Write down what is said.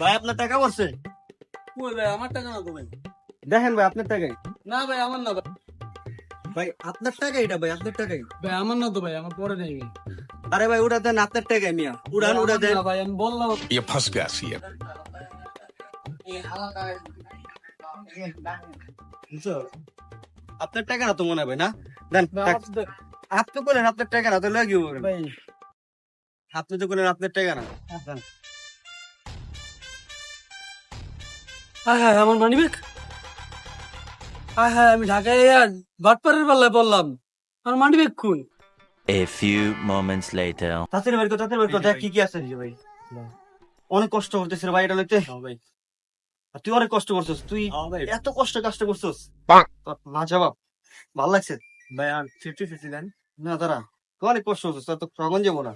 ভাই আপনার টাকা পড়ছে? কই ভাই আমার টাকা না তো ভাই। দেখেন ভাই আপনার টাকাই। না ভাই আমার না ভাই। ভাই আপনার টাকাই এটা, ভাই আপনার টাকাই। ভাই আমার না তো ভাই, আমার পরে নেই ভাই। আরে ভাই ওটা দেন, আপনার টাকাই মিয়া, উড়ান ভাই, উড়া আমার দেন। না ভাই, আমি বললাম। ये फंस गया सीएम। বুঝছো? আপনার টাকা না তো মনে হবে না, দেন ভাই, আমার তো- আপনি বলেন আপনার টাকা না তো লাগিয়ে বলেন। ভাই আপনি তো বলেন আপনার টাকা না, দেন। হ্যাঁ হ্যাঁ আমার মানি ব্যাগ। হ্যাঁ হ্যাঁ আমি ঢাকায় বাটপাড়ের পাল্লায় বললাম, আমার মানি ব্যাগ খুন। A few moments later. তাড়াতাড়ি বের কর, তাড়াতাড়ি বের কর, দেখ কি কি আছে এই যে ভাই। অনেক কষ্ট করতেছিস রে ভাই এটা লইতে। ভাই আর তুই অনেক কষ্ট করছিস, তুই ভাই এত কষ্ট করছিস। তোর না জবাব ভাল লাগছে ভাই আর 50-50 দেন। না, দাঁড়া, তুই অনেক কষ্ট করছিস, তোর তো তখন যাবো না।